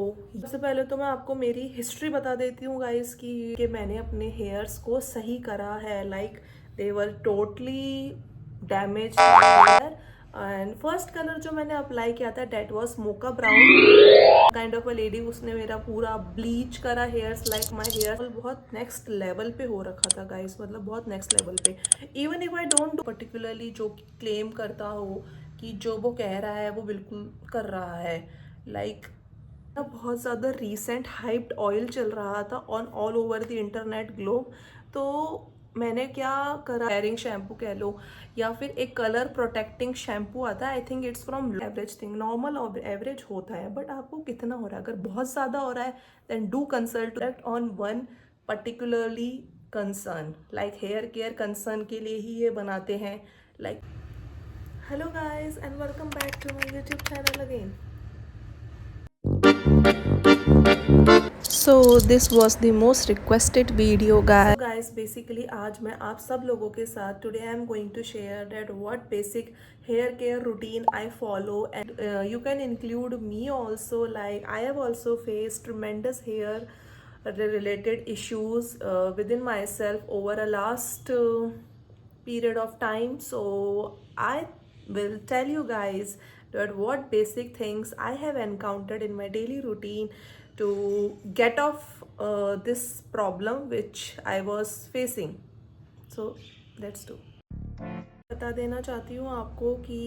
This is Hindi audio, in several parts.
सबसे पहले तो मैं आपको मेरी हिस्ट्री बता देती हूँ गाइस कि मैंने अपने हेयर्स को सही करा है। Like they were totally damage and first colour जो मैंने अप्लाई किया था that was mocha brown kind of a lady. उसने मेरा पूरा ब्लीच करा हेयर्स। लाइक माय हेयर बहुत नेक्स्ट लेवल पे हो रखा था गाइस, मतलब बहुत नेक्स्ट लेवल पे। Even if I don't do particularly जो क्लेम करता हो कि जो वो कह रहा है वो बिल्कुल कर रहा है। लाइक बहुत ज़्यादा रीसेंट हाइप्ड ऑयल चल रहा था on all over the internet globe. तो मैंने क्या करा, हेयरिंग शैम्पू कह लो या फिर एक कलर प्रोटेक्टिंग शैम्पू आता है। I think it's from average thing, normal average होता है, बट आपको कितना हो रहा है? अगर बहुत ज़्यादा हो रहा है then do consult on one particularly concern. Like hair care concern के लिए ही ये बनाते हैं। Like hello guys and welcome back to my YouTube channel again. So this was the most requested video guys. Basically आज मैं आप सब लोगों के साथ today I am going to share that what basic hair care routine I follow and you can include me also. Like I have also face tremendous hair related issues within myself over a last period of time. So I will tell you guys that what basic things I have encountered in my daily routine to get off this problem which I was facing. So let's do. बता देना चाहती हूँ आपको कि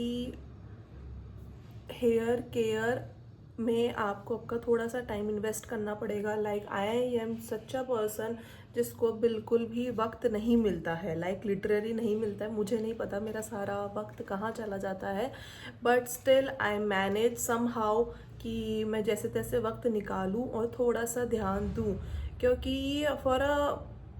हेयर केयर में आपको आपका थोड़ा सा टाइम इन्वेस्ट करना पड़ेगा। Like I am such a person जिसको बिल्कुल भी वक्त नहीं मिलता है। लाइक लिटरली नहीं मिलता है। मुझे नहीं पता मेरा सारा वक्त कहाँ चला जाता है, but still I manage somehow कि मैं जैसे तैसे वक्त निकालूं और थोड़ा सा ध्यान दूं। क्योंकि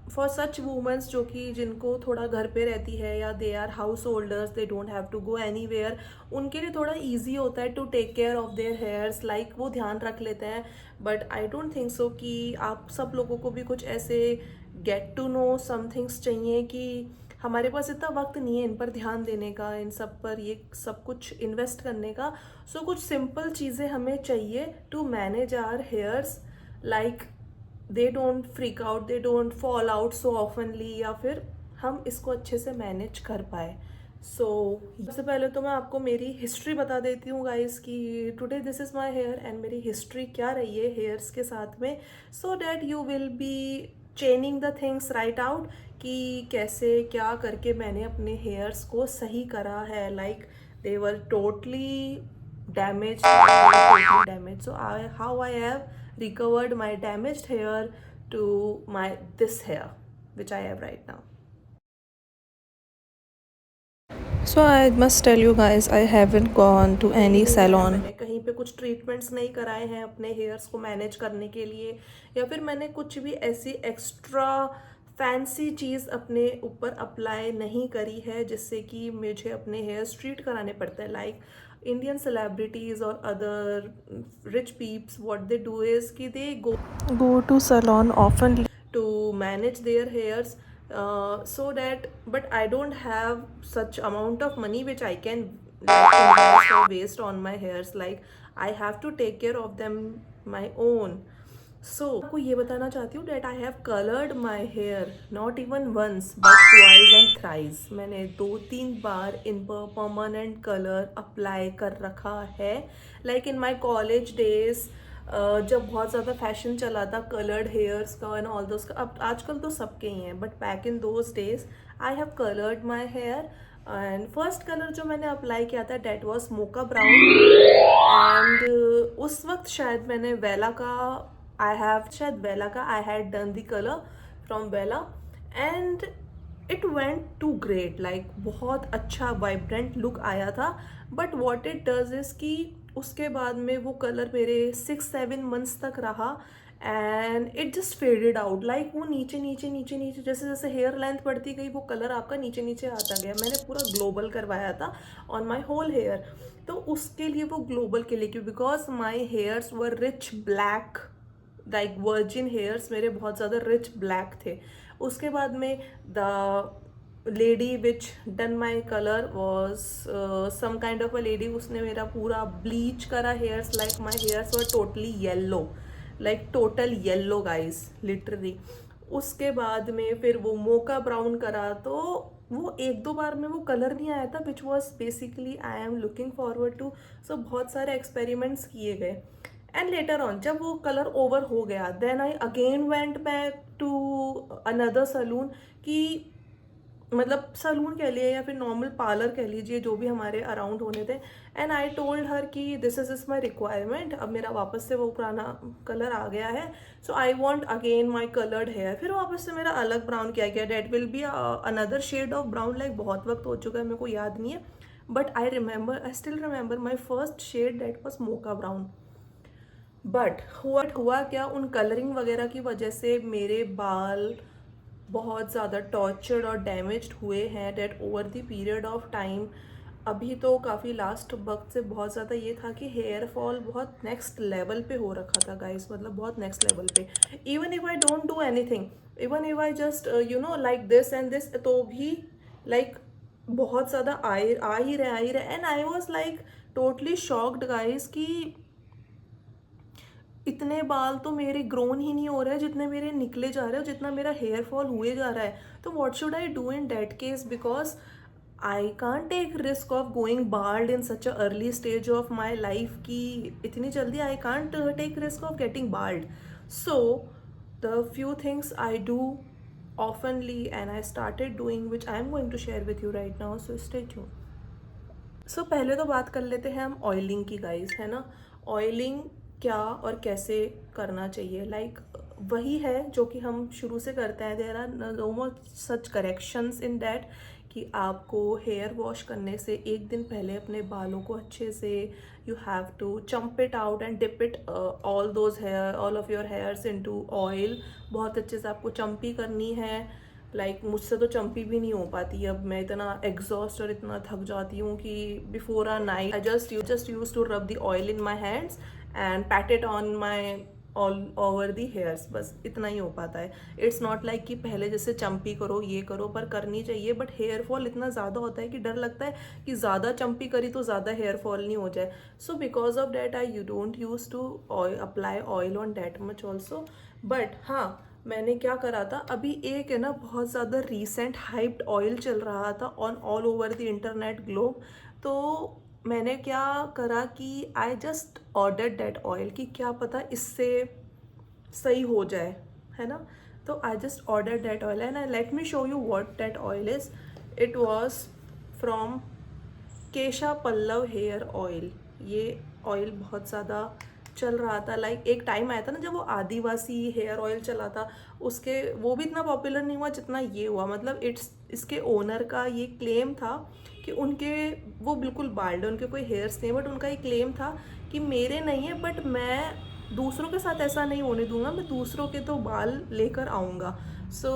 फॉर सच वूमेंस जो कि जिनको थोड़ा घर पे रहती है या they are householders, they don't have to go anywhere, उनके लिए थोड़ा ईजी होता है to take care of their hairs. Like वो ध्यान रख लेते हैं। But I don't think so कि आप सब लोगों को भी कुछ ऐसे get to know some things चाहिए कि हमारे पास इतना वक्त नहीं है इन पर ध्यान देने का, इन सब पर ये सब कुछ इन्वेस्ट करने का। सो कुछ सिंपल चीज़ें हमें चाहिए to manage our hairs. Like they don't freak out, they don't fall out so oftenly, या फिर हम इसको अच्छे से मैनेज कर पाए। सो सबसे पहले तो मैं आपको मेरी हिस्ट्री बता देती हूँ गाइस कि today this is my hair and मेरी हिस्ट्री क्या रही है हेयर्स के साथ में, so that you will be changing the things right out कि कैसे क्या करके मैंने अपने हेयर्स को सही करा है। Like they were totally damaged, so how I have recovered my damaged hair to my this hair which I have right now. So I must tell you guys, I haven't gone to any salon. मैंने कहीं पे कुछ ट्रीटमेंट्स नहीं कराए हैं अपने हेयर्स को मैनेज करने के लिए, या फिर मैंने कुछ भी ऐसी एक्स्ट्रा फैंसी चीज़ अपने ऊपर अप्लाई नहीं करी है जिससे कि मुझे अपने हेयर्स ट्रीट कराने पड़ते हैं। लाइक इंडियन सेलिब्रिटीज और other rich peeps, what they do is कि दे go to salon often to manage their hairs, so that, but I don't have such amount of money which I can like invest or waste on my hairs. Like I have to take care of them my own. सो आपको ये बताना चाहती हूँ that I have coloured my hair not even once but twice and thrice. मैंने 2-3 बार इन पर परमानेंट कलर अप्लाई कर रखा है। Like in my college days जब बहुत ज़्यादा फैशन चला था कलर्ड हेयर्स का एंड ऑल दोस का, अब आजकल तो सबके ही हैं, but back in those days I have coloured my hair. And first colour जो मैंने अप्लाई किया था that was mocha brown. And उस वक्त शायद मैंने वेला का शायद वेला का I had done the colour from Wella and it went to great. Like बहुत अच्छा वाइब्रेंट लुक आया था। But what it does is कि उसके बाद में वो कलर मेरे 6-7 मंथ्स तक रहा and it just faded out. Like वो नीचे नीचे नीचे नीचे जैसे जैसे हेयर लेंथ बढ़ती गई वो कलर आपका नीचे नीचे आता गया। मैंने पूरा ग्लोबल करवाया था ऑन माई होल हेयर। तो उसके लिए वो ग्लोबल के लिए क्यों, because my hairs were rich black, like virgin hairs मेरे बहुत ज़्यादा रिच ब्लैक थे। उसके बाद में the lady which done my colour was some kind of a lady. उसने मेरा पूरा ब्लीच करा hairs. Like my hairs were totally yellow, like total yellow guys, literally. उसके बाद में फिर वो मोका ब्राउन करा. तो वो एक दो बार में वो कलर नहीं आया था which was basically I am looking forward to. So बहुत सारे एक्सपेरिमेंट्स किए गए. एंड लेटर ऑन जब वो कलर ओवर हो गया, then I again went back to another salon. कि मतलब सलून कह लिए या फिर नॉर्मल पार्लर कह लीजिए, जो भी हमारे अराउंड होने थे. एंड आई टोल्ड हर कि दिस इज माई रिक्वायरमेंट. अब मेरा वापस से वो पुराना कलर आ गया है, so I want again my coloured hair. फिर वापस से मेरा अलग ब्राउन किया गया. That will be another shade of brown. Like बहुत वक्त हो चुका है, मेरे को याद नहीं है, but I still remember my first shade that was mocha brown. But हुआ क्या, उन कलरिंग वगैरह की वजह से मेरे बाल बहुत ज़्यादा टॉर्चर्ड और डैमेज्ड हुए हैं that over the period of time. अभी तो काफ़ी लास्ट वक्त से बहुत ज़्यादा ये था कि हेयर फॉल बहुत नेक्स्ट लेवल पे हो रखा था गाइस. मतलब बहुत नेक्स्ट लेवल पे. Even if I don't do anything, even if I just like this and this, तो भी लाइक बहुत ज़्यादा आ ही रहे. And I was like totally shocked guys कि इतने बाल तो मेरे ग्रोन ही नहीं हो रहे हैं जितने मेरे निकले जा रहे हैं, जितना मेरा हेयर फॉल हुए जा रहा है. तो what should I do in that case, because I can't take risk of going bald in such a early stage of my life. की इतनी जल्दी I can't take risk of getting bald. So the few things I do oftenly and I started doing, which I am going to share with you right now, so stay tuned. सो पहले तो बात कर लेते हैं हम ऑयलिंग की गाइस, है ना. ऑयलिंग क्या और कैसे करना चाहिए, लाइक वही है जो कि हम शुरू से करते हैं. There are no more such corrections in that कि आपको हेयर वॉश करने से एक दिन पहले अपने बालों को अच्छे से you have to champ it out and dip it all of your hairs into oil. बहुत अच्छे से आपको चम्पी करनी है. लाइक मुझसे तो चम्पी भी नहीं हो पाती. अब मैं इतना एग्जॉस्ट और इतना थक जाती हूँ कि before a night I just use to rub the oil in my hands and pat it on my all over the hairs. बस इतना ही हो पाता है. इट्स नॉट लाइक कि पहले जैसे चम्पी करो ये करो, पर करनी चाहिए. बट हेयर फॉल इतना ज़्यादा होता है कि डर लगता है कि ज़्यादा चम्पी करी तो ज़्यादा हेयर फॉल नहीं हो जाए. So because of that I you don't use to apply oil on that much also. But हाँ, मैंने क्या करा था, अभी एक है ना बहुत ज़्यादा रीसेंट हाइप्ड ऑयल चल रहा था on all over the internet globe. तो मैंने क्या करा कि आई जस्ट ऑर्डर दैट ऑयल कि क्या पता इससे सही हो जाए, है ना. तो I just order that oil and I let me show you what that oil is. It was from Kesh Pallav hair oil. ये ऑयल बहुत ज़्यादा चल रहा था. लाइक एक टाइम आया था ना जब वो आदिवासी हेयर ऑयल चला था, उसके वो भी इतना पॉपुलर नहीं हुआ जितना ये हुआ. मतलब इसके ओनर का ये क्लेम था कि उनके वो बिल्कुल बाल्ड है, उनके कोई हेयर्स नहीं, बट उनका ये क्लेम था कि मेरे नहीं है बट मैं दूसरों के साथ ऐसा नहीं होने दूंगा, मैं दूसरों के तो बाल लेकर आऊँगा. So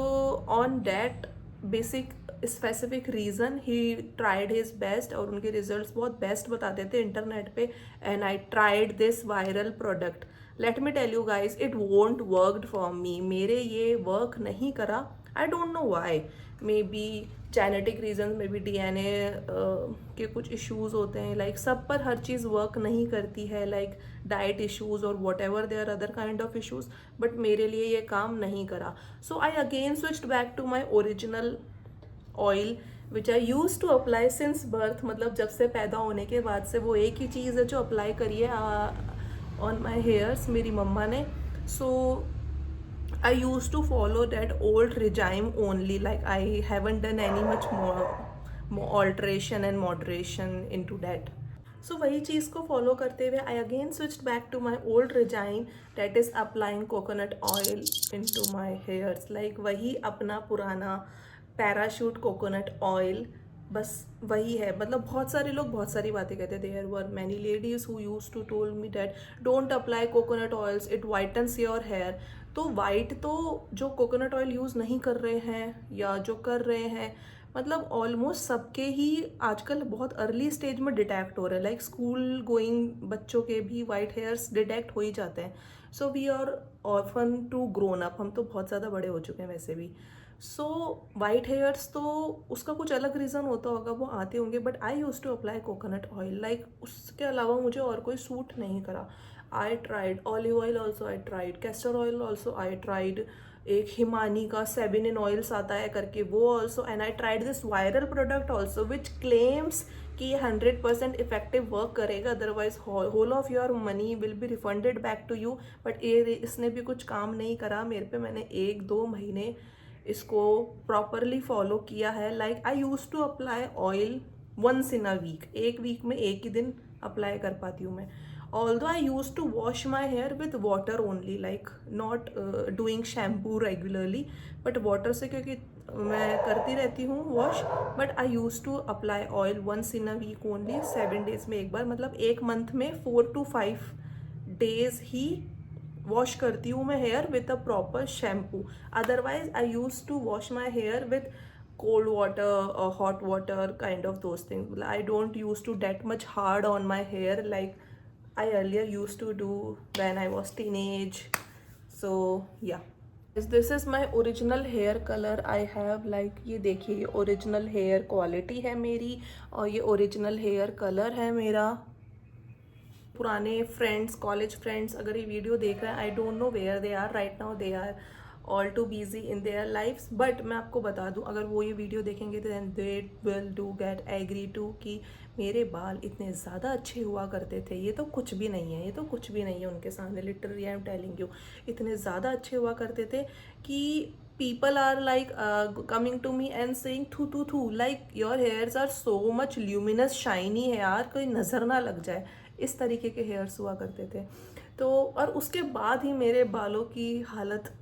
on that basic specific reason ही ट्राइड हिज बेस्ट और उनके रिजल्ट्स बहुत बेस्ट बताते थे इंटरनेट पे. And I tried this viral product. Let me tell you guys, it won't worked for me. मेरे ये वर्क नहीं करा. I don't know why. May be genetic reason, may be DNA के कुछ इश्यूज होते हैं. लाइक सब पर हर चीज़ वर्क नहीं करती है. लाइक डाइट इश्यूज और whatever they are other kind of issues. But मेरे लिए ये काम नहीं करा. So I again switched back to my original oil which I use to apply since birth. मतलब जब से पैदा होने के बाद से वो एक ही चीज़ है जो अप्लाई करी है ऑन माई हेयर्स मेरी मम्मा ने. सो I used to follow that old regime only. Like I haven't done any much more alteration and moderation into that. So वही चीज़ को follow करते हुए I again switched back to my old regime, that is applying coconut oil into my hairs. Like वही अपना पुराना parachute coconut oil, बस वही है. मतलब बहुत सारे लोग बहुत सारी बातें कहते हैं. There were many ladies who use to told me that don't apply coconut oils, it whitens your hair. तो वाइट तो जो कोकोनट ऑयल यूज़ नहीं कर रहे हैं या जो कर रहे हैं, मतलब ऑलमोस्ट सबके ही आजकल बहुत अर्ली स्टेज में डिटेक्ट हो रहे हैं. लाइक स्कूल गोइंग बच्चों के भी वाइट हेयर्स डिटेक्ट हो ही जाते हैं. So we are often to grown up. हम तो बहुत ज़्यादा बड़े हो चुके हैं वैसे भी. सो वाइट हेयर्स तो उसका कुछ अलग रीज़न होता होगा, वो आते होंगे, but I use to apply coconut oil, like उसके अलावा मुझे और कोई सूट नहीं करा। I tried olive oil also, I tried castor oil also, I tried एक हिमानी का 7 in ऑयल्स आता है करके वो also, and I tried this viral product also which claims कि ये 100% इफेक्टिव वर्क करेगा, otherwise whole of your money will be refunded back to you. But ये इसने भी कुछ काम नहीं करा मेरे पे। मैंने 1-2 महीने इसको प्रॉपरली फॉलो किया है। Like I use to apply oil once in a week, एक वीक में एक ही दिन अप्लाई कर पाती हूँ मैं। Although I use to wash my hair with water only, like not doing shampoo regularly, but water से क्योंकि मैं करती रहती हूँ wash, but I use to apply oil once in a week only, 7 days में एक बार, मतलब एक मंथ में 4 to 5 days ही वॉश करती हूँ मैं hair with a proper shampoo. Otherwise I use to wash my hair with cold water or hot water, kind of those things. I don't used to that much hard on my hair like I earlier used to do when I was teenage. So yeah, this is my original hair color I have, like ये देखिए ये original hair quality है मेरी और ये original hair color है मेरा। पुराने फ्रेंड्स, कॉलेज फ्रेंड्स अगर ये वीडियो देख रहे हैं, I don't know where they are right now, they are all too busy in their lifes, but मैं आपको बता दूं अगर वो ये वीडियो देखेंगे तो then they will do get agree to कि मेरे बाल इतने ज़्यादा अच्छे हुआ करते थे। ये तो कुछ भी नहीं है, ये तो कुछ भी नहीं है उनके सामने, literally I am telling you, इतने ज़्यादा अच्छे हुआ करते थे कि people are like coming to me and saying थू थू थू, like your hairs are so much luminous shiny है यार, कोई नज़र ना लग जाए, इस तरीके के हेयर्स हुआ करते थे। तो और उसके बाद ही मेरे बालों की हालत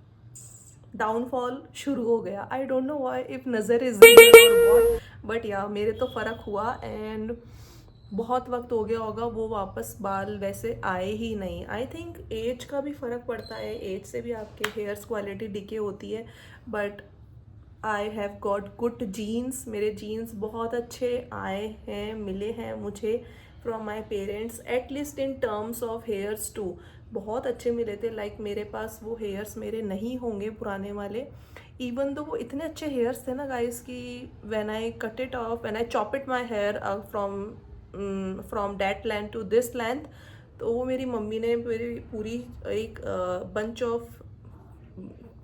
डाउनफॉल शुरू हो गया। आई डोंट नो व्हाई, इफ नज़र इज और बट या मेरे तो फ़र्क हुआ एंड बहुत वक्त हो गया होगा वो वापस बाल वैसे आए ही नहीं। आई थिंक एज का भी फ़र्क पड़ता है, एज से भी आपके हेयर्स क्वालिटी डिके होती है, but I have got good genes, मेरे जीन्स बहुत अच्छे आए हैं, मिले हैं मुझे from my parents, at least in terms of hairs too, बहुत अच्छे मिले थे। लाइक मेरे पास वो हेयर्स मेरे नहीं होंगे पुराने वाले, इवन दो वो इतने अच्छे हेयर्स थे ना गाइस कि when I cut it off, when I chop it my hair from that length to this length, तो वो मेरी मम्मी ने मेरी पूरी एक बंच ऑफ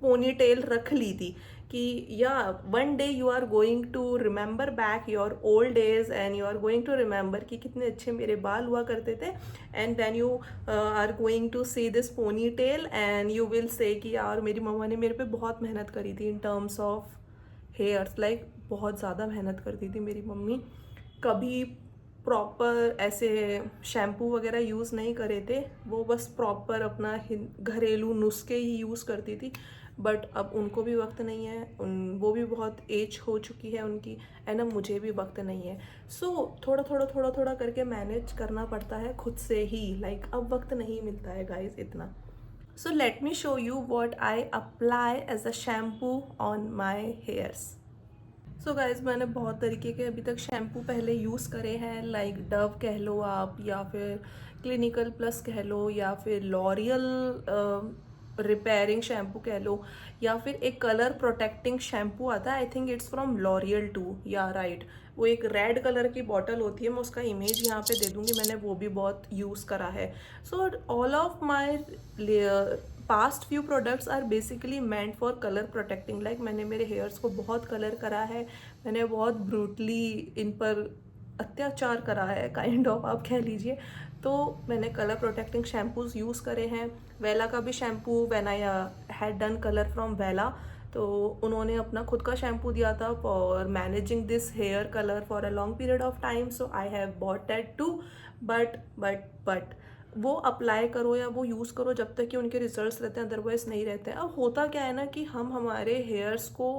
पोनी टेल रख ली थी कि या one day you are going to remember back your old days and you are going to remember कि कितने अच्छे मेरे बाल हुआ करते थे, and then you are going to see this ponytail and you will say कि यार मेरी मम्मा ने मेरे पे बहुत मेहनत करी थी इन टर्म्स ऑफ हेयर्स, लाइक बहुत ज़्यादा मेहनत करती थी मेरी मम्मी। कभी प्रॉपर ऐसे शैम्पू वगैरह यूज़ नहीं करे थे, वो बस प्रॉपर अपना घरेलू नुस्खे ही यूज़ करती थी, बट अब उनको भी वक्त नहीं है, वो भी बहुत एज हो चुकी है उनकी, एंड अब मुझे भी वक्त नहीं है। सो थोड़ा थोड़ा करके मैनेज करना पड़ता है खुद से ही, लाइक अब वक्त नहीं मिलता है गाइस इतना। So let me show you what I apply as a shampoo on my hairs. So guys मैंने बहुत तरीके के अभी तक शैम्पू पहले यूज़ करे हैं, लाइक डव कह लो आप, या फिर क्लिनिकल प्लस कह लो, या फिर लॉरियल रिपेयरिंग शैम्पू कह लो, या फिर एक कलर प्रोटेक्टिंग शैम्पू आता है, I think it's from L'Oreal too, या राइट, वो एक रेड कलर की बॉटल होती है, मैं उसका इमेज यहाँ पे दे दूँगी, मैंने वो भी बहुत यूज़ करा है। So all of my past few products are basically meant for colour protecting, like मैंने मेरे हेयर्स को बहुत कलर करा है, मैंने बहुत ब्रूटली इन पर अत्याचार करा है, काइंड ऑफ आप कह लीजिए, तो मैंने कलर प्रोटेक्टिंग शैम्पूज़ यूज़ करे हैं। वेला का भी shampoo, when I had done colour from Wella, तो उन्होंने अपना खुद का शैम्पू दिया था for managing this hair colour for a long period of time, so I have bought that too, but वो अप्लाई करो या वो यूज़ करो जब तक कि उनके रिजल्ट्स रहते हैं, अदरवाइज नहीं रहते हैं। अब होता क्या है ना कि हम हमारे हेयर्स को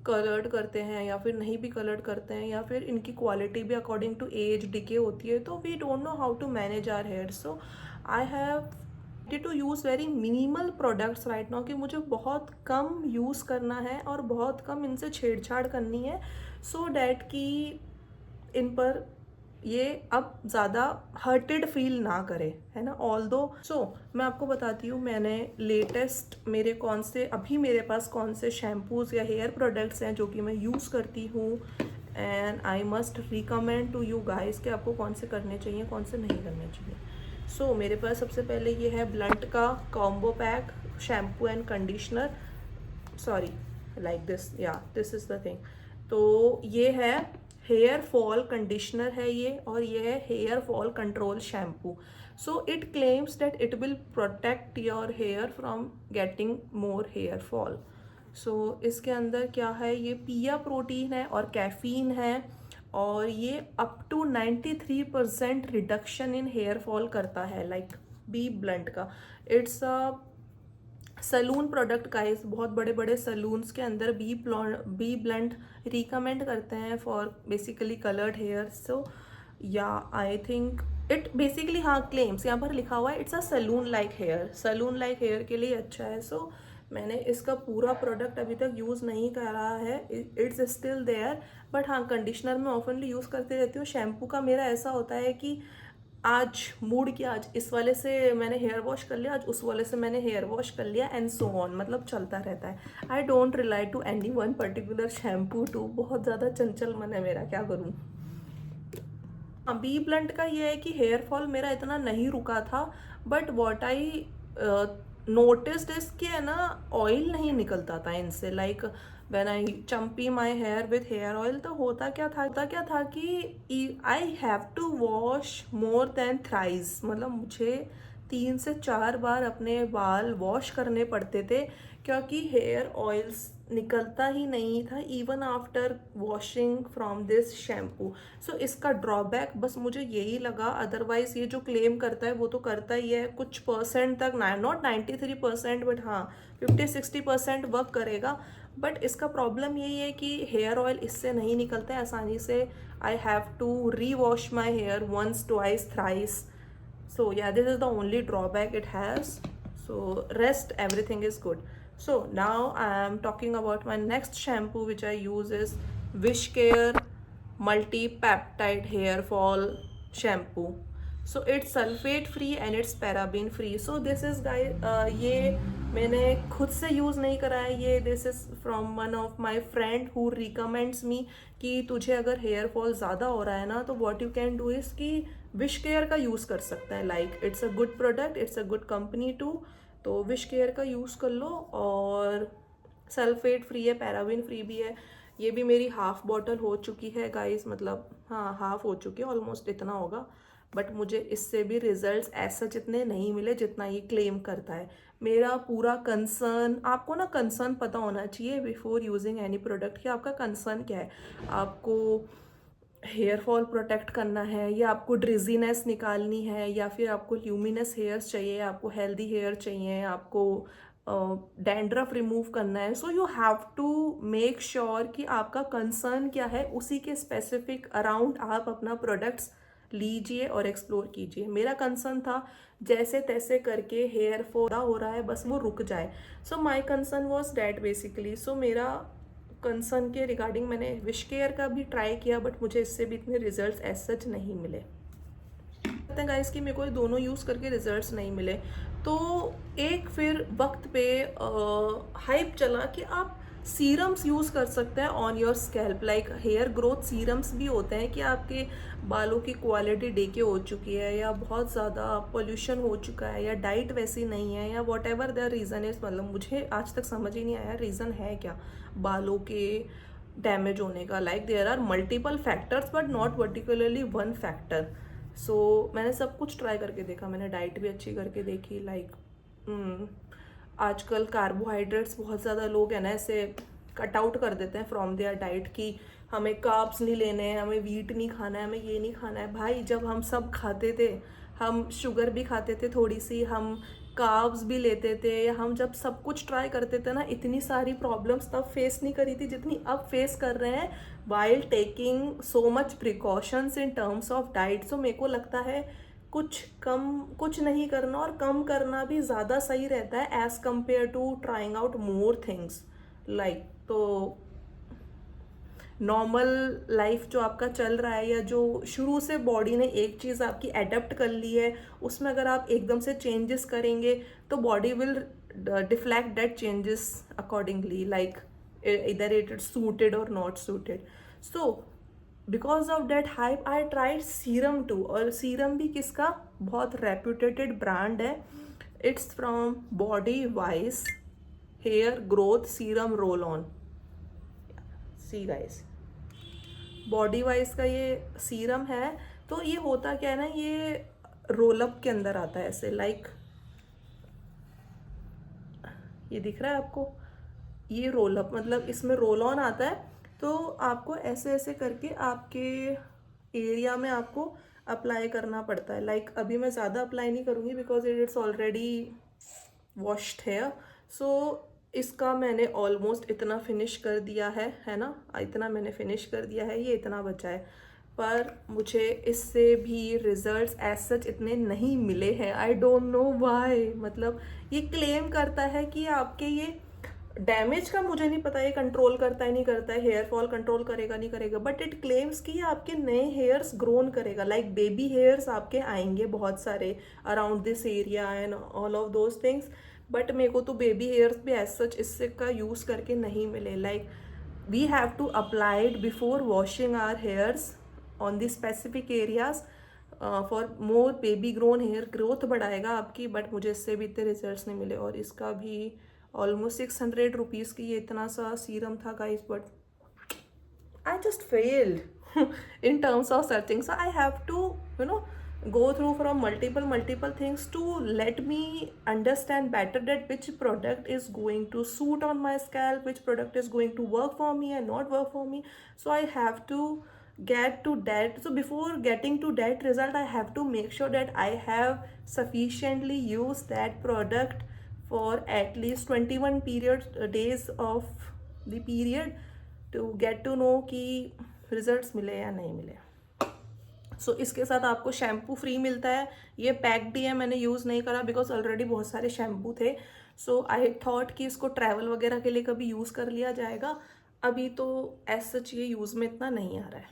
कलर्ड करते हैं या फिर नहीं भी कलर्ड करते हैं, या फिर इनकी क्वालिटी भी अकॉर्डिंग टू एज डिके होती है, तो we don't know how to manage our hair. So I have to use very minimal products right now, कि मुझे बहुत कम यूज़ करना है और बहुत कम इनसे छेड़छाड़ करनी है, सो डैट कि इन पर ये अब ज़्यादा हर्टेड फील ना करे, है ना। ऑल्दो मैं आपको बताती हूँ मैंने लेटेस्ट मेरे कौन से अभी मेरे पास कौन से शैम्पूज़ या हेयर प्रोडक्ट्स हैं जो कि मैं यूज़ करती हूँ, and I must recommend to you guys कि आपको कौन से करने चाहिए कौन से नहीं करने चाहिए। मेरे पास सबसे पहले ये है ब्लंट का combo pack shampoo and conditioner, sorry like this, या दिस इज़ द थिंग। तो ये है हेयर फॉल कंडीशनर है ये, और ये है hair fall control shampoo. So it claims that it will protect your hair from getting more hair fall. इसके अंदर क्या है, ये पिया प्रोटीन है और कैफीन है, और ये up to 93% reduction in hair fall करता है, लाइक बी ब्लंट का। It's a salon product guys, बहुत बड़े बड़े सलून्स के अंदर बी ब्लंट रिकमेंड करते हैं फॉर बेसिकली कलर्ड हेयर। या आई थिंक इट बेसिकली, हाँ क्लेम्स यहाँ पर लिखा हुआ है it's a salon like hair के लिए अच्छा है। मैंने इसका पूरा प्रोडक्ट अभी तक यूज़ नहीं करा है, इट्स स्टिल देयर, बट हाँ कंडीशनर में ऑफनली यूज़ करती रहती हूँ। शैम्पू का मेरा ऐसा होता है कि आज मूड किया, आज इस वाले से मैंने हेयर वॉश कर लिया, आज उस वाले से मैंने हेयर वॉश कर लिया, एंड सो ऑन, मतलब चलता रहता है। I don't rely to any one particular shampoo too, बहुत ज़्यादा चंचल मन है मेरा, क्या करूँ। बी ब्लंट का ये है कि हेयर फॉल मेरा इतना नहीं रुका था, बट वॉट आई नोटिस्ड इसके है ना, ऑयल नहीं निकलता था इनसे, like when I champi my hair with hair oil. तो होता क्या था कि I have to wash more than thrice, मतलब मुझे 3 से 4 बार अपने बाल वॉश करने पड़ते थे, क्योंकि हेयर ऑयल्स निकलता ही नहीं था even after washing from this shampoo. इसका ड्रॉबैक बस मुझे यही लगा, अदरवाइज ये जो क्लेम करता है वो तो करता ही है, कुछ परसेंट तक, नॉट 93%, बट हाँ 50-60% वर्क करेगा। बट इसका प्रॉब्लम यही है कि हेयर ऑयल इससे नहीं निकलता है आसानी से। I have to rewash my hair once, twice, thrice. So yeah, this is the only drawback it has. So rest everything is good. So now I am talking about my next shampoo which I use is Wishcare multi peptide hair fall shampoo. So it's sulfate free and it's paraben free. So this is guys, ये मैंने खुद से यूज़ नहीं करा है, ये this is from one of my friend who recommends me कि तुझे अगर हेयर फॉल ज़्यादा हो रहा है ना, तो what you can do is कि विश केयर का यूज़ कर सकता है, like it's a good product, it's a good company too. तो विश केयर का यूज़ कर लो, और सल्फेट फ्री है, पैराबिन फ्री भी है। ये भी मेरी हाफ बॉटल हो चुकी है गाइस, मतलब हाँ हाफ हो चुकी है, ऑलमोस्ट इतना होगा, बट मुझे इससे भी रिजल्ट्स ऐसा जितने नहीं मिले जितना ये क्लेम करता है। मेरा पूरा कंसर्न, आपको ना कंसर्न पता होना चाहिए बिफोर यूजिंग एनी प्रोडक्ट कि आपका कंसर्न क्या है। आपको हेयर फॉल प्रोटेक्ट करना है, या आपको ड्रिजीनेस निकालनी है, या फिर आपको ल्यूमिनस हेयर्स चाहिए, आपको हेल्दी हेयर चाहिए, आपको डैंड्रफ रिमूव करना है। So you have to make sure कि आपका कंसर्न क्या है, उसी के स्पेसिफिक अराउंड आप अपना प्रोडक्ट्स लीजिए और एक्सप्लोर कीजिए। मेरा कंसर्न था जैसे तैसे करके हेयर फॉल हो रहा है बस वो रुक जाए। So my concern was that basically. मेरा कंसर्न के रिगार्डिंग मैंने विश केयर का भी ट्राई किया, बट मुझे इससे भी इतने रिजल्ट्स एज सच नहीं मिले। कहते हैं गाइस कि मेरे को ये दोनों यूज़ करके रिजल्ट्स नहीं मिले, तो एक फिर वक्त पे हाइप चला कि आप सीरम्स यूज़ कर सकते हैं on your scalp, like hair growth serums भी होते हैं कि आपके बालों की क्वालिटी डेके हो चुकी है, या बहुत ज़्यादा पोल्यूशन हो चुका है, या डाइट वैसी नहीं है, या what ever the reason is, मतलब मुझे आज तक समझ ही नहीं आया रीज़न है क्या बालों के डैमेज होने का। Like there are multiple factors but not particularly one factor. मैंने सब कुछ ट्राई करके देखा, मैंने डाइट भी अच्छी करके देखी, लाइक आजकल कार्बोहाइड्रेट्स बहुत ज़्यादा लोग हैं ना ऐसे कट आउट कर देते हैं फ्रॉम देयर डाइट की हमें कार्ब्स नहीं लेने हैं, हमें वीट नहीं खाना है, हमें ये नहीं खाना है। भाई जब हम सब खाते थे, हम शुगर भी खाते थे थोड़ी सी, हम कार्ब्स भी लेते थे, या हम जब सब कुछ ट्राई करते थे ना, इतनी सारी प्रॉब्लम्स तब फेस नहीं करी थी जितनी अब फेस कर रहे हैं while taking so much precautions in terms of diet. So मेरे को लगता है कुछ नहीं करना, और कम करना भी ज़्यादा सही रहता है as compare to trying out more things, like. तो नॉर्मल लाइफ जो आपका चल रहा है या जो शुरू से बॉडी ने एक चीज़ आपकी एडप्ट कर ली है, उसमें अगर आप एकदम से चेंजेस करेंगे तो body will deflect that changes accordingly, like इधर इट इज सूटेड और not suited. So because of that hype I tried serum too. और सीरम भी किसका, बहुत रेप्यूटेटेड ब्रांड है. It's from Bodywise hair growth serum roll on. See guys, Bodywise का ये सीरम है. तो ये होता क्या है ना, ये रोल अप के अंदर आता है ऐसे, लाइक ये दिख रहा है आपको, ये रोल अप मतलब इसमें रोल ऑन आता है. तो आपको ऐसे ऐसे करके आपके एरिया में आपको अप्लाई करना पड़ता है. लाइक अभी मैं ज़्यादा अप्लाई नहीं करूँगी because it's already washed hair. So इसका मैंने ऑलमोस्ट इतना फिनिश कर दिया है ना, इतना मैंने फिनिश कर दिया है, ये इतना बचा है. पर मुझे इससे भी रिजल्ट्स एज सच इतने नहीं मिले हैं. I don't know why. मतलब ये क्लेम करता है कि आपके ये डैमेज का मुझे नहीं पता ये कंट्रोल करता है नहीं करता है, हेयर फॉल कंट्रोल करेगा नहीं करेगा, बट इट क्लेम्स कि ये आपके नए हेयर्स ग्रोन करेगा. लाइक बेबी हेयर्स आपके आएंगे बहुत सारे around this area and all of those things. But मेरे को तो बेबी हेयर्स भी एज सच इससे का यूज़ करके नहीं मिले. Like we have to applied before washing our hairs on the specific areas for more baby grown hair growth बढ़ाएगा आपकी. बट मुझे इससे भी इतने रिजल्ट्स नहीं मिले. और इसका भी ऑलमोस्ट 600 रुपीज़ की ये इतना सा सीरम था guys. But I just failed in terms of searching. So I have to, go through from multiple things to let me understand better that which product is going to suit on my scalp, which product is going to work for me and not work for me. So I have to get to that. So before getting to that result, I have to make sure that I have sufficiently used that product for at least 21 days of the period to get to know कि रिजल्ट्स मिले या नहीं मिले. सो इसके साथ आपको शैम्पू फ्री मिलता है. ये पैक्ड ही है, मैंने यूज़ नहीं करा बिकॉज ऑलरेडी बहुत सारे शैम्पू थे. सो आई थॉट कि इसको ट्रैवल वगैरह के लिए कभी यूज़ कर लिया जाएगा. अभी तो एज सच ये यूज़ में इतना नहीं आ रहा है.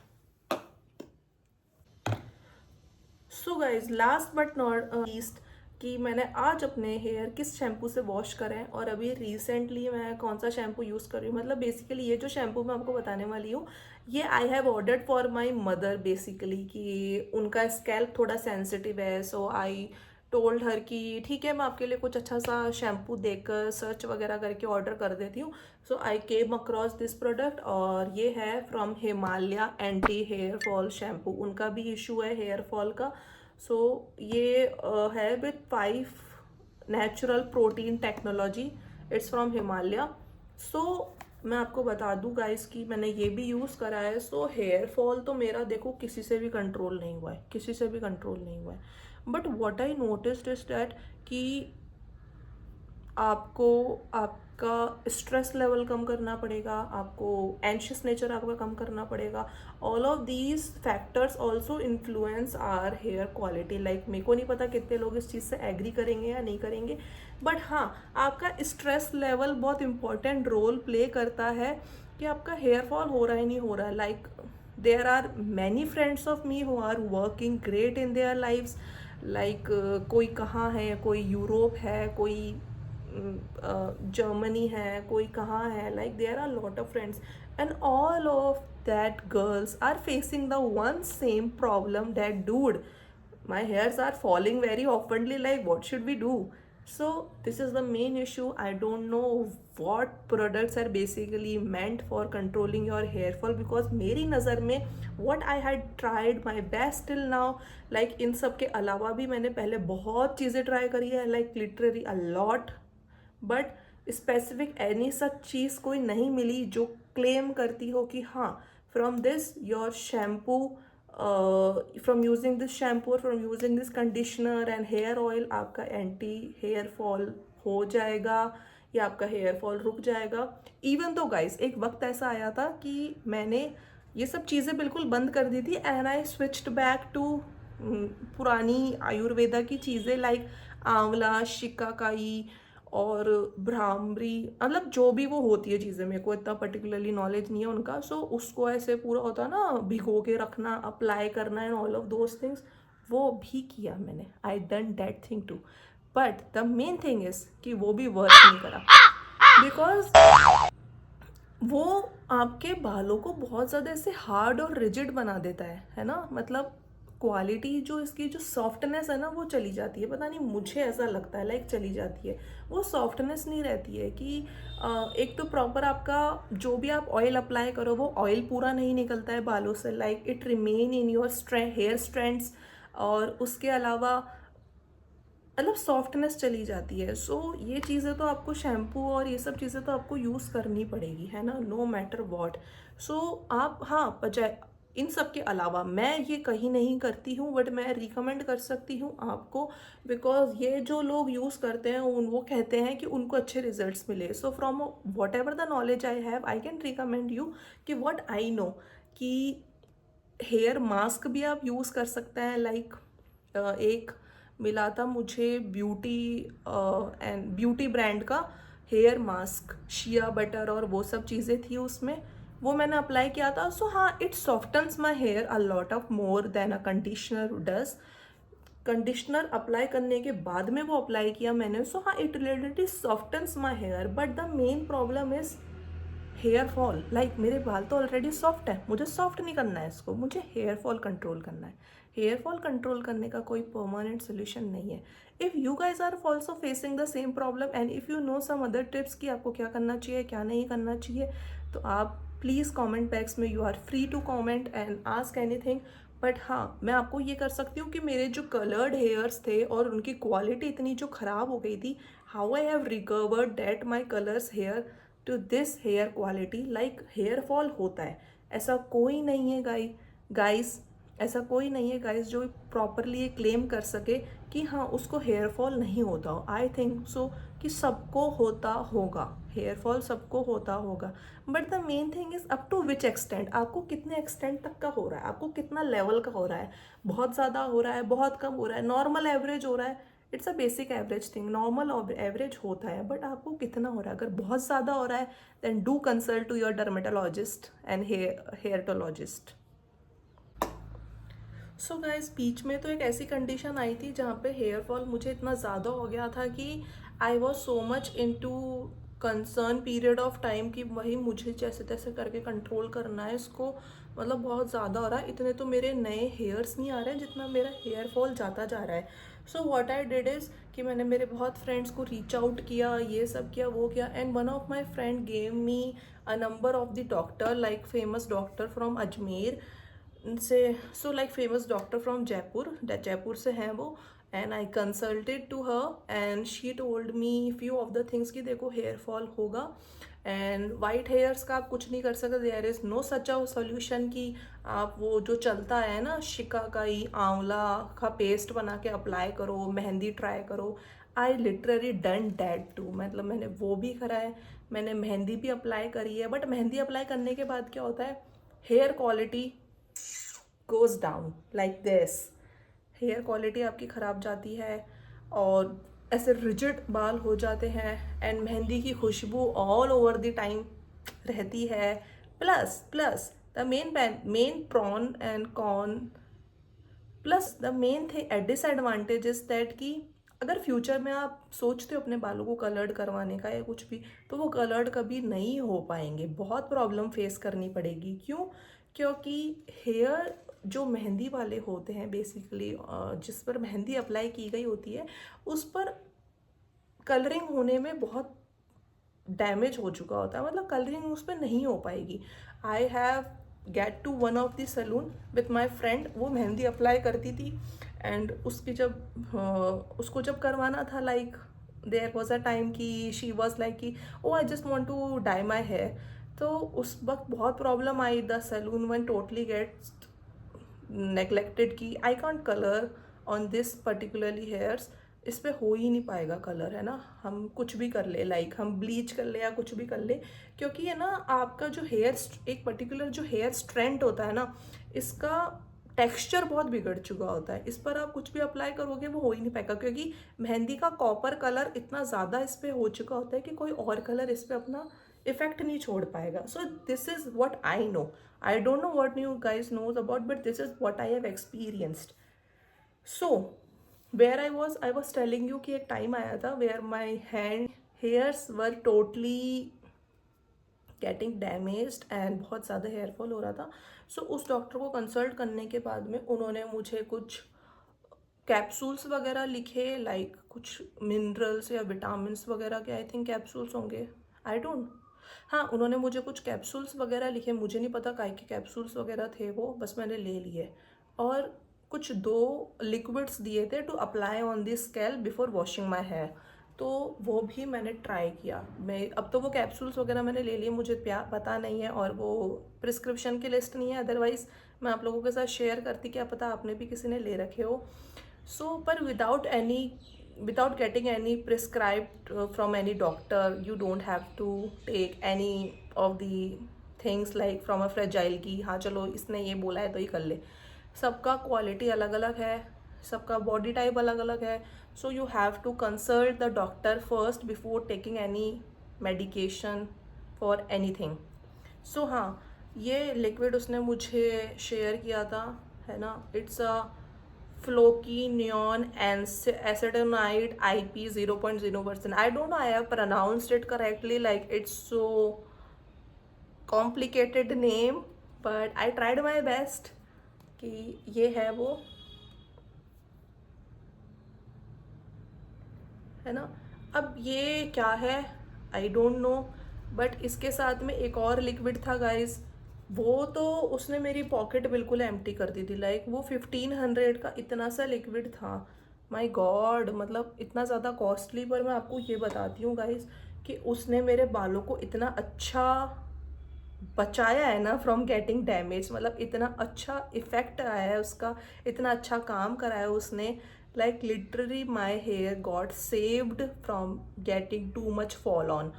So guys, last but not least कि मैंने आज अपने हेयर किस शैम्पू से वॉश करें और अभी रिसेंटली मैं कौन सा शैम्पू यूज़ कर रही हूँ. मतलब बेसिकली ये जो शैम्पू मैं आपको बताने वाली हूँ ये I have ordered for my mother. Basically कि उनका स्कैल्प थोड़ा सेंसिटिव है. सो आई टोल्ड हर कि ठीक है मैं आपके लिए कुछ अच्छा सा शैम्पू देकर सर्च वगैरह करके ऑर्डर कर देती हूँ. So I came across this product और ये है from Himalaya anti hair fall shampoo. उनका भी इशू है हेयर फॉल का. सो ये है with 5 natural protein technology. It's from Himalaya. So मैं आपको बता दूं गाइस कि मैंने ये भी यूज़ करा है. सो हेयर फॉल तो मेरा देखो किसी से भी कंट्रोल नहीं हुआ है, किसी से भी कंट्रोल नहीं हुआ है. But what I noticed is that कि आपको आपका स्ट्रेस लेवल कम करना पड़ेगा, आपको एंशियस नेचर आपका कम करना पड़ेगा. All of these factors also influence our hair quality. Like मेरे को नहीं पता कितने लोग इस चीज़ से एग्री करेंगे या नहीं करेंगे, बट हाँ आपका स्ट्रेस लेवल बहुत इंपॉर्टेंट रोल प्ले करता है कि आपका हेयर फॉल हो रहा है नहीं हो रहा है. Like there are many friends of me who are working great in their lifes. Like कोई कहाँ है, कोई यूरोप है, कोई जर्मनी है, कोई कहाँ है. Like there are lot of friends and all of that girls are facing the one same problem that dude my hairs are falling very oftenly, like what should we do? So this is the main issue. I don't know what products are basically meant for controlling your hair fall because मेरी नज़र में what I had tried my best till now, like इन सब के अलावा भी मैंने पहले बहुत चीज़ें ट्राई करी है, like literally a lot, but specific any such चीज़ कोई नहीं मिली जो claim करती हो कि हाँ from this your shampoo from using this shampoo or from using this conditioner and hair oil आपका एंटी हेयर फॉल हो जाएगा या आपका हेयर फॉल रुक जाएगा. इवन तो गाइस एक वक्त ऐसा आया था कि मैंने ये सब चीज़ें बिल्कुल बंद कर दी थी and I switched back to पुरानी आयुर्वेदा की चीज़ें लाइक आंवला, शिकाकाई और भ्रामरी, मतलब जो भी वो होती है चीज़ें, मेरे को इतना पर्टिकुलरली नॉलेज नहीं है उनका। सो उसको ऐसे पूरा होता है ना, भिगो के रखना, अप्लाई करना and all of those things, वो भी किया मैंने। I done that thing too, but the main thing is कि वो भी वर्क नहीं करा, बिकॉज वो आपके बालों को बहुत ज़्यादा ऐसे हार्ड और रिजिड बना देता है ना। मतलब क्वालिटी जो इसकी जो सॉफ्टनेस है ना वो चली जाती है, पता नहीं मुझे ऐसा लगता है, लाइक चली जाती है। वो सॉफ्टनेस नहीं रहती है कि एक तो प्रॉपर आपका जो भी आप ऑयल अप्लाई करो वो ऑयल पूरा नहीं निकलता है बालों से, like it remain in your hair strands. और उसके अलावा मतलब सॉफ्टनेस चली जाती है। सो ये चीज़ें तो आपको शैम्पू और ये सब चीज़ें तो आपको यूज़ करनी पड़ेगी, है ना, नो मैटर वॉट। सो आप, हाँ, बजाय इन सब के अलावा मैं ये कहीं नहीं करती हूँ, बट मैं रिकमेंड कर सकती हूँ आपको, बिकॉज ये जो लोग यूज़ करते हैं उन वो कहते हैं कि उनको अच्छे रिजल्ट्स मिले। So from what ever the knowledge I have, I can recommend you कि वॉट आई नो, कि हेयर मास्क भी आप यूज़ कर सकते हैं। लाइक एक मिला था मुझे ब्यूटी एंड ब्यूटी ब्रांड का हेयर मास्क, शिया बटर और वो सब चीज़ें थी उसमें, वो मैंने अप्लाई किया था। सो हाँ, it softens my hair a lot of more than a conditioner does. Conditioner apply करने के बाद में वो अप्लाई किया मैंने। सो हाँ, it relatedly softens my hair, but the main problem is hair fall. Like मेरे बाल तो ऑलरेडी सॉफ्ट है, मुझे सॉफ्ट नहीं करना है इसको, मुझे हेयर फॉल कंट्रोल करना है। हेयर फॉल कंट्रोल करने का कोई परमानेंट सोल्यूशन नहीं है। If you guys are also facing the same problem and if you know some other tips कि आपको क्या करना चाहिए क्या नहीं करना चाहिए, तो आप प्लीज़ कॉमेंट बैक्स में, you are free to comment and ask anything. But हाँ, मैं आपको ये कर सकती हूँ कि मेरे जो कलर्ड हेयर्स थे और उनकी क्वालिटी इतनी जो ख़राब हो गई थी, how I have recovered that my colours hair to this hair quality. Like hair fall होता है, ऐसा कोई नहीं है गाइस, ऐसा कोई नहीं है गाइस जो प्रॉपरली ये क्लेम कर सके कि हाँ उसको हेयर फॉल नहीं होता हो। आई थिंक सो कि सबको होता होगा, हेयर फॉल सबको होता होगा, but the main thing is up to which extent, आपको कितने एक्सटेंट तक का हो रहा है, आपको कितना लेवल का हो रहा है। बहुत ज़्यादा हो रहा है, बहुत कम हो रहा है, नॉर्मल एवरेज हो रहा है, it's a basic average thing, normal average होता है, बट आपको कितना हो रहा है। अगर बहुत ज़्यादा हो रहा है then do consult to your dermatologist and hairtologist. So guys, बीच में तो एक ऐसी कंडीशन आई थी जहाँ पे हेयर फॉल मुझे इतना ज़्यादा हो गया था कि I was so much into concern period of time कि वही मुझे जैसे तैसे करके कंट्रोल करना है इसको। मतलब बहुत ज़्यादा हो रहा है, इतने तो मेरे नए हेयर्स नहीं आ रहे हैं जितना मेरा हेयर फॉल जाता जा रहा है। So what I did is कि मैंने मेरे बहुत फ्रेंड्स को रीच आउट किया, ये सब किया वो किया, and one of my friend gave me a number of the doctor, like famous doctor from Ajmer से। So like famous doctor from Jaipur, Jaipur से हैं वो, and I consulted to her and she told me few of the things कि देखो हेयर फॉल होगा एंड वाइट हेयर्स का आप कुछ नहीं कर सकते, there is no such a solution कि आप वो जो चलता है ना शिकाकाई आंवला का पेस्ट बना के अप्लाई करो, मेहंदी ट्राई करो। I literally done that too, मतलब मैंने वो भी करा है, मैंने मेहंदी भी अप्लाई करी है, बट मेहंदी अप्लाई करने के बाद क्या होता है, hair quality goes down like this, hair quality आपकी ख़राब जाती है और ऐसे रिजिड बाल हो जाते हैं एंड मेहंदी की खुशबू ऑल ओवर द टाइम रहती है। Plus plus the main pro and con, plus the main thing disadvantage is that कि अगर फ्यूचर में आप सोचते हो अपने बालों को कलर्ड करवाने का या कुछ भी, तो वो कलर्ड कभी नहीं हो पाएंगे, बहुत प्रॉब्लम फेस करनी पड़ेगी। क्यों? क्योंकि हेयर जो मेहंदी वाले होते हैं बेसिकली, जिस पर मेहंदी अप्लाई की गई होती है उस पर कलरिंग होने में बहुत डैमेज हो चुका होता है, मतलब कलरिंग उस पर नहीं हो पाएगी। I have get to one of the salon with my friend, वो मेहंदी अप्लाई करती थी एंड उसकी जब उसको जब करवाना था, like there was a time कि शी वॉज लाइक कि oh I just want to dye my hair, तो उस वक्त बहुत प्रॉब्लम आई, the salon one totally gets neglected कि I can't colour on this particularly hairs, इस पे हो ही नहीं पाएगा कलर, है ना, हम कुछ भी कर ले, लाइक हम ब्लीच कर ले या कुछ भी कर ले, क्योंकि है ना आपका जो हेयर एक पर्टिकुलर जो हेयर स्ट्रैंड होता है ना, इसका टेक्सचर बहुत बिगड़ चुका होता है। इस पर आप कुछ भी अप्लाई करोगे वो हो ही नहीं पाएगा, क्योंकि मेहंदी का कॉपर कलर इतना ज़्यादा इस पर हो चुका होता है कि कोई और कलर इस पर अपना इफेक्ट नहीं छोड़ पाएगा। So this is what I know. I don't know what you guys knows about, but this is what I have experienced. So where I was telling you कि एक टाइम आया था where my hand hairs were totally getting damaged and बहुत ज़्यादा हेयरफॉल हो रहा था। सो उस डॉक्टर को कंसल्ट करने के बाद में उन्होंने मुझे कुछ कैप्सूल्स वगैरह लिखे, लाइक कुछ मिनरल्स या विटामिन्स वगैरह के, आई थिंक कैप्सूल्स होंगे, आई डोंट। हाँ, उन्होंने मुझे कुछ कैप्सूल्स वगैरह लिखे, मुझे नहीं पता काय के कैप्सूल्स वगैरह थे वो, बस मैंने ले लिए। और कुछ 2 लिक्विड्स दिए थे to apply on the scalp before washing my hair, तो वो भी मैंने ट्राई किया। मैं अब तो वो कैप्सूल्स वगैरह मैंने ले लिए, मुझे पता नहीं है और वो प्रिस्क्रिप्शन की लिस्ट नहीं है, अदरवाइज़ मैं आप लोगों के साथ शेयर करती, क्या पता आपने भी किसी ने ले रखे हो। सो पर without getting any prescribed from any doctor, you don't have to take any of the things like from a fragile की हाँ चलो इसने ये बोला है तो ये कर ले। सबका क्वालिटी अलग अलग है, सबका बॉडी टाइप अलग अलग है। So you have to consult the doctor first before taking any medication for anything. So हाँ, ये लिक्विड उसने मुझे शेयर किया था, है ना। It's a fluocinolone acetonide IP 0.0%। I don't know I have pronounced it correctly, like it's so complicated name, but I tried my best कि ये है वो, है ना। अब ये क्या है आई डोंट नो, बट इसके साथ में एक और लिक्विड था गाइस, वो तो उसने मेरी पॉकेट बिल्कुल एम्प्टी कर दी थी। लाइक वो 1500 का इतना सा लिक्विड था, माय गॉड, मतलब इतना ज़्यादा कॉस्टली। पर मैं आपको ये बताती हूँ गाइस कि उसने मेरे बालों को इतना अच्छा बचाया है ना फ्रॉम गेटिंग डैमेज, मतलब इतना अच्छा इफेक्ट आया है उसका, इतना अच्छा काम कराया उसने, like literally my hair got saved from getting too much fall on.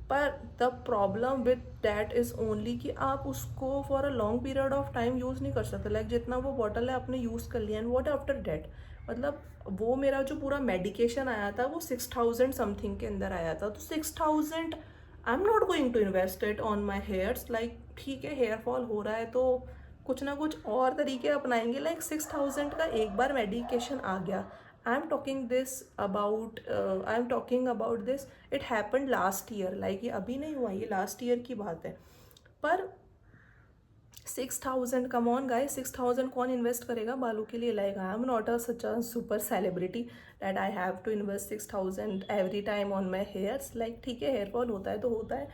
पर the problem with that is only कि आप उसको for a long period of time use नहीं कर सकते। लाइक जितना वो बॉटल है आपने यूज़ कर लिया एंड वॉट आफ्टर डैट, मतलब वो मेरा जो पूरा मेडिकेशन आया था वो 6000 समथिंग के अंदर आया था। तो 6000 I am not going to invest it on my hairs. Like ठीक है, हेयर फॉल हो रहा है तो कुछ ना कुछ और तरीके अपनाएंगे। लाइक 6000 का एक बार मेडिकेशन आ गया। I am talking about this, it happen last year, like ये अभी नहीं हुआ, ये लास्ट ईयर की बात है। पर 6000, कम ऑन गाइस, 6000 कौन इन्वेस्ट करेगा बालों के लिए। Like I am not a such a super celebrity that I have to invest 6000 every time on my hairs. Like ठीक है, हेयर फॉल होता है तो होता है,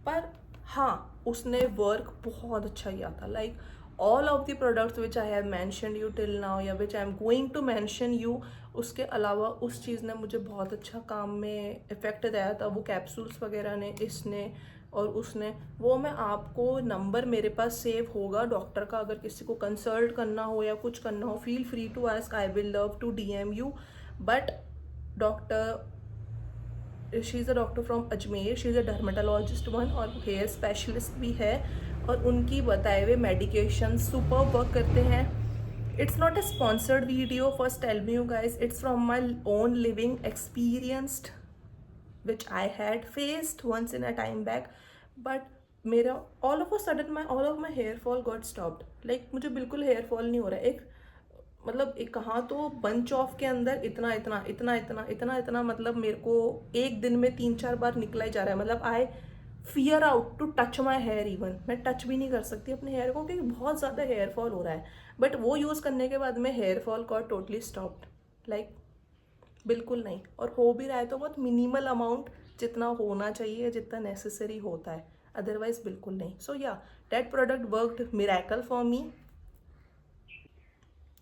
पर हाँ उसने वर्क बहुत अच्छा किया था। Like all of the products which I have mention you till now या which I am going to mention you, उसके अलावा उस चीज़ ने मुझे बहुत अच्छा काम में इफ़ेक्ट दिया था, वो कैप्सूल्स वगैरह ने, इसने और उसने। वो मैं आपको नंबर मेरे पास सेव होगा डॉक्टर का, अगर किसी को कंसल्ट करना हो या कुछ करना हो, feel free to ask, I will love to DM you. But doctor, she is a doctor from Ajmer, she is a dermatologist one, और हेयर स्पेशलिस्ट भी है, और उनकी बताए हुए मेडिकेशन सुपर वर्क करते हैं। It's not a sponsored video, first tell me you guys, it's from my own living experienced which I had faced once in a time back, but मेरा all of my hair fall got stopped. Like मुझे बिल्कुल हेयर फॉल नहीं हो रहा है। एक मतलब एक कहाँ तो बंच ऑफ के अंदर इतना इतना इतना इतना इतना इतना, मतलब मेरे को एक दिन में 3-4 बार निकला ही जा रहा है। मतलब I fear out to touch my hair, even मैं टच भी नहीं कर सकती अपने हेयर को क्योंकि बहुत ज़्यादा हेयर फॉल हो रहा है। बट वो यूज़ करने के बाद में hair fall got totally stopped, like बिल्कुल नहीं। और हो भी रहा है तो बहुत मिनिमल अमाउंट, जितना होना चाहिए, जितना नेसेसरी होता है, अदरवाइज बिल्कुल नहीं। सो या, that product worked miracle for me.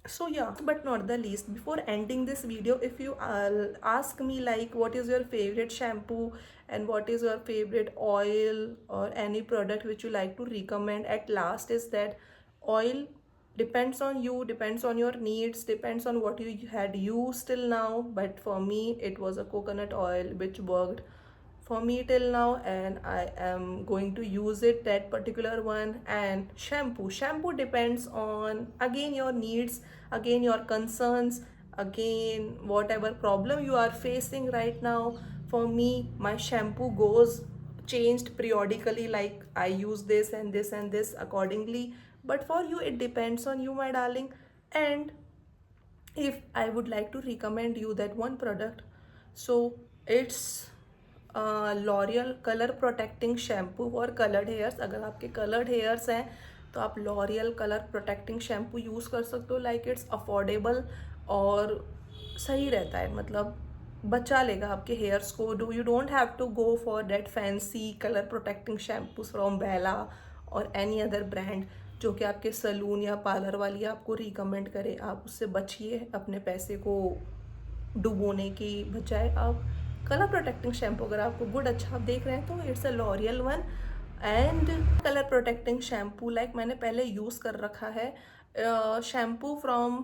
So yeah, but not the least, before ending this video, if you ask me like what is your favorite shampoo and what is your favorite oil or any product which you like to recommend, at last is that oil depends on you, depends on your needs, depends on what you had used till now. But for me it was a coconut oil which worked for me till now, and I am going to use it, that particular one. And shampoo depends on again your needs, again your concerns, again whatever problem you are facing right now. For me, my shampoo goes changed periodically, like I use this and this and this accordingly. But for you, it depends on you, my darling. And if I would like to recommend you that one product, so it's L'Oréal colour protecting shampoo for coloured hairs. अगर आपके कलर्ड हेयर्स हैं तो आप L'Oréal colour protecting shampoo use कर सकते हो. लाइक इट्स अफोर्डेबल और सही रहता है, मतलब बचा लेगा आपके हेयर्स को. You don't have to go for that fancy colour protecting shampoos from बेला और एनी अदर ब्रांड जो कि आपके सलून या पार्लर वाली आपको रिकमेंड करे. आप उससे बचिए, अपने पैसे को डुबोने की बजाय आप कलर प्रोटेक्टिंग शैम्पू, अगर आपको गुड अच्छा आप देख रहे हैं तो it's a L'Oreal one. And colour protecting shampoo like मैंने पहले यूज़ कर रखा है shampoo from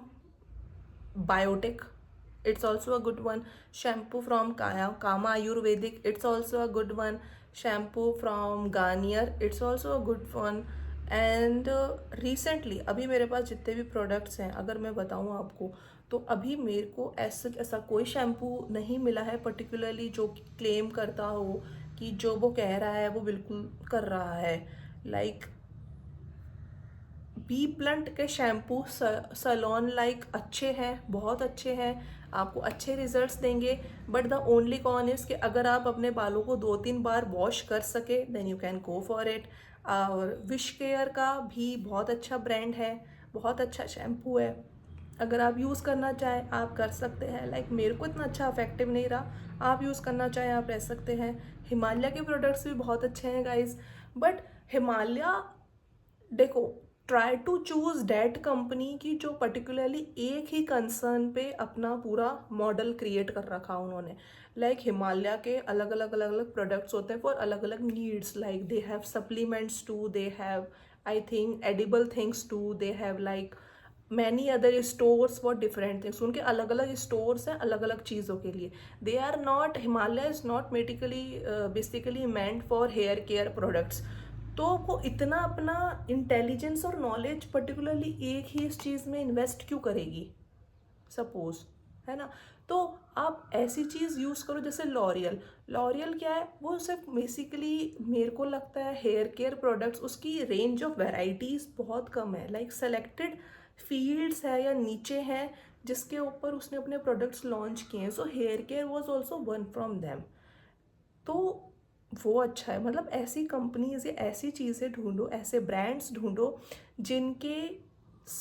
Biotique, it's also a good one. Shampoo from Kama Ayurvedic, it's also a good one. Shampoo from Garnier, it's also a good one. And recently अभी मेरे पास जितने भी प्रोडक्ट्स हैं, अगर मैं बताऊँ आपको, तो अभी मेरे को ऐसा कोई शैम्पू नहीं मिला है पर्टिकुलरली जो क्लेम करता हो कि जो वो कह रहा है वो बिल्कुल कर रहा है. लाइक बी प्लंट के शैम्पू सलोन लाइक अच्छे हैं, बहुत अच्छे हैं, आपको अच्छे रिजल्ट्स देंगे. But the only con is कि अगर आप अपने बालों को 2-3 बार वॉश कर सके then you can go for it. और विश केयर का भी बहुत अच्छा ब्रांड है, बहुत अच्छा शैम्पू है. अगर आप यूज़ करना चाहें आप कर सकते हैं. लाइक मेरे को इतना अच्छा इफेक्टिव नहीं रहा, आप यूज़ करना चाहें आप रह सकते हैं. हिमालय के प्रोडक्ट्स भी बहुत अच्छे हैं गाइज. बट हिमालय देखो, try to choose that company की जो पर्टिकुलरली एक ही कंसर्न पे अपना पूरा मॉडल क्रिएट कर रखा उन्होंने. लाइक हिमालय के अलग अलग प्रोडक्ट्स होते हैं फॉर अलग अलग needs. Like they have supplements too, they have I think edible things too, they have like many other stores for different things. उनके अलग अलग स्टोर्स हैं अलग अलग चीज़ों के लिए. They are not, Himalaya is not medically basically meant for hair care products. तो वो इतना अपना इंटेलिजेंस और नॉलेज पर्टिकुलरली एक ही इस चीज़ में इन्वेस्ट क्यों करेगी, सपोज, है ना. तो आप ऐसी चीज़ यूज़ करो जैसे लॉरियल क्या है, वो सिर्फ बेसिकली मेरे को लगता है हेयर केयर प्रोडक्ट्स, उसकी रेंज ऑफ वेराइटीज़ बहुत कम है. लाइक सेलेक्टेड फील्ड्स है या नीचे हैं जिसके ऊपर उसने अपने प्रोडक्ट्स लॉन्च किए हैं. So here care was also one from them. तो वो अच्छा है. मतलब ऐसी कंपनीज या ऐसी चीज़ें ढूंढो, ऐसे ब्रांड्स ढूंढो जिनके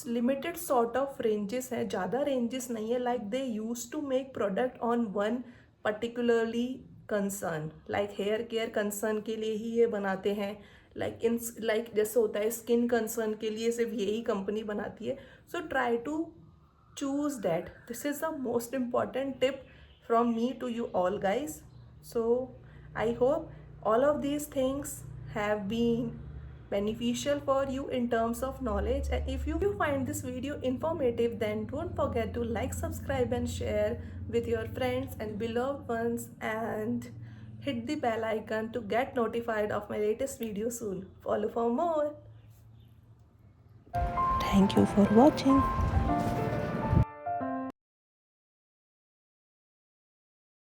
लिमिटेड सॉर्ट ऑफ रेंजेस हैं, ज़्यादा रेंजेस नहीं है. Like they use to make product on one particularly concern. Like hair care concern के लिए ही ये बनाते हैं. लाइक जैसे होता है स्किन कंसर्न के लिए सिर्फ यही कंपनी बनाती है. So try to choose that. This is the most important tip from me to you all guys. So I hope all of these things have been beneficial for you in terms of knowledge. And if you find this video informative, then don't forget to like, subscribe and share with your friends and beloved ones, and hit the bell icon to get notified of my latest video soon. Follow for more. Thank you for watching.